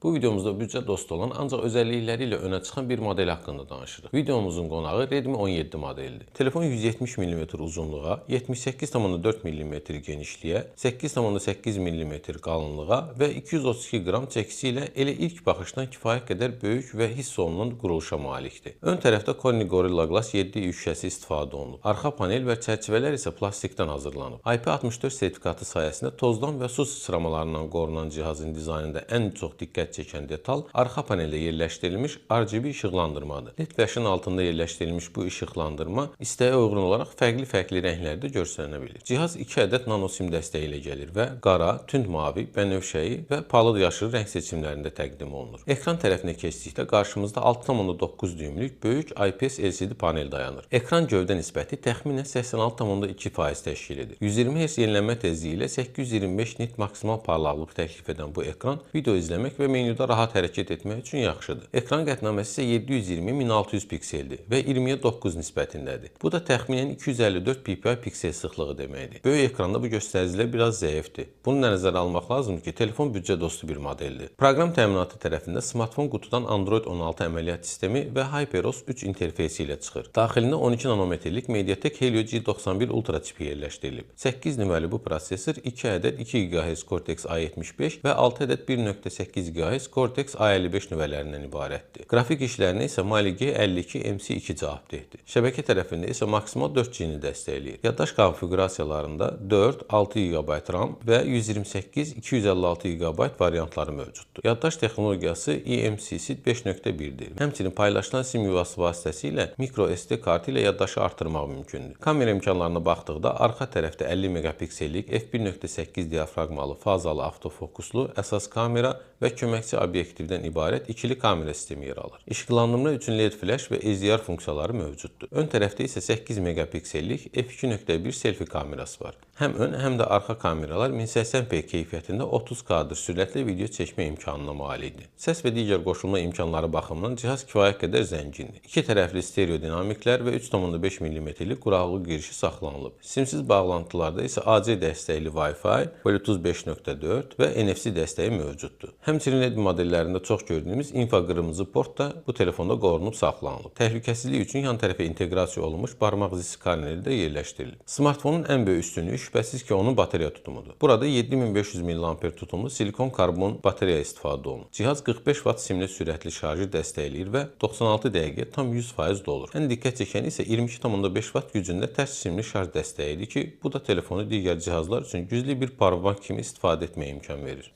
Bu videomuzda büdcə dostu olan, ancaq özəllikləri ilə önə çıxan bir model haqqında danışırıq. Videomuzun qonağı Redmi 17 modelidir. Telefon 170 mm uzunluğa, 78,4 mm genişliyə, 8,8 mm qalınlığa və 232 qram çəkisi ilə elə ilk baxışdan kifayət qədər böyük və hiss olunan quruluşa malikdir. Ön tərəfdə Corning Gorilla Glass 7 şüşəsi istifadə olunub. Arxa panel və çərçivələr isə plastikdən hazırlanıb. IP64 sertifikatı sayəsində tozdan və su sıçramalarından qorunan cihazın dizaynında ən çox diqqət çəkən detal arxa paneldə yerləşdirilmiş RGB işıqlandırmadır. LED flaşın altında yerləşdirilmiş bu işıqlandırma istəyə uyğun olaraq fərqli rənglərdə görsənə bilir. Cihaz 2 ədəd nano sim dəstəyi ilə gəlir və qara, tünd mavi, bənövşəyi və palıd yaşılı rəng seçimlərində təqdim olunur. Ekran tərəfinə keçdikdə qarşımızda 6,9 düymlük böyük IPS LCD panel dayanır. Ekran gövdə nisbəti təxminən 86,2% təşkil edir. 120 Hz yenilənmə tezliyi ilə 825 nit maksimal parlaqlıq təklif edən bu ekran video izləmək və menyuda rahat hərəkət etmək üçün yaxşıdır. Ekran qətnaməsi isə 720-1600 pikseldir və 20-yə 9 nisbətindədir. Bu da təxminən 254 ppi piksel sıxlığı deməkdir. Böyük ekranda bu göstəricilər biraz zəifdir. Bunu nəzərə almaq lazımdır ki, telefon büdcə dostu bir modeldir. Proqram təminatı tərəfində smartfon qutudan Android 16 əməliyyat sistemi və HyperOS 3 interfeysi ilə çıxır. Daxilində 12 nanometrlik Mediatek Helio G91 Ultra çipi yerləşdirilib. 8 nüməli bu prosesor 2 ədəd 2 GHz Cortex A75 və 6 ədəd 1.8 GHz Cortex A55 nüvələrindən ibarətdir. Qrafik işlərinə isə Mali G52 MC2 cavabdehdir. Şəbəkə tərəfində isə maksimal 4G-ni dəstəkləyir. Yaddaş konfiqurasiyalarında 4, 6 GB RAM və 128, 256 GB variantları mövcuddur. Yaddaş texnologiyası eMCC 5.1-dir. Həmçinin paylaşılan sim yuvası vasitəsilə microSD kartı ilə yaddaşı artırmaq mümkündür. Kamera imkanlarına baxdıqda arxa tərəfdə 50 megapiksellik f1.8 diafraqmalı fazalı avtofokuslu əsas kamera və köməkçi obyektivdən ibarət ikili kamera sistemi yer alır. İşıqlandırma üçün LED flash və HDR funksiyaları mövcuddur. Ön tərəfdə isə 8 megapiksellik f2.1 selfie kamerası var. Həm ön, həm də arxa kameralar 1080p keyfiyyətində 30 kadr sürətli video çəkmə imkanına malikdir. Səs və digər qoşulma imkanları baxımından cihaz kifayət qədər zəngindir. İki tərəfli stereo dinamiklər və 3,5 mm-lik quraqlıq girişi saxlanılıb. Simsiz bağlantılarda isə AC dəstəkli Wi-Fi, Bluetooth 5.4 və NFC dəstəyi mövcuddur. Həmçinin LED modellərində çox gördüyümüz infraqırmızı port da bu telefonda qorunub saxlanılıb. Təhlükəsizlik üçün yan tərəfə inteqrasiya olunmuş barmaq izi skaneri də yerləşdirilib. Smartfonun ən böyük üstünlüyü şübhəsiz ki, onun bateriya tutumudur. Burada 7500 mAh tutumlu silikon karbon bateriya istifadə olunur. Cihaz 45 Watt simli sürətli şarjı dəstəkləyir və 96 dəqiqə tam 100% dolur. Ən diqqət çəkəni isə 22,5 Watt gücündə tərs simli şarj dəstəyidir ki, bu da telefonu digər cihazlar üçün güclü bir powerbank kimi istifadə etməyə imkan verir.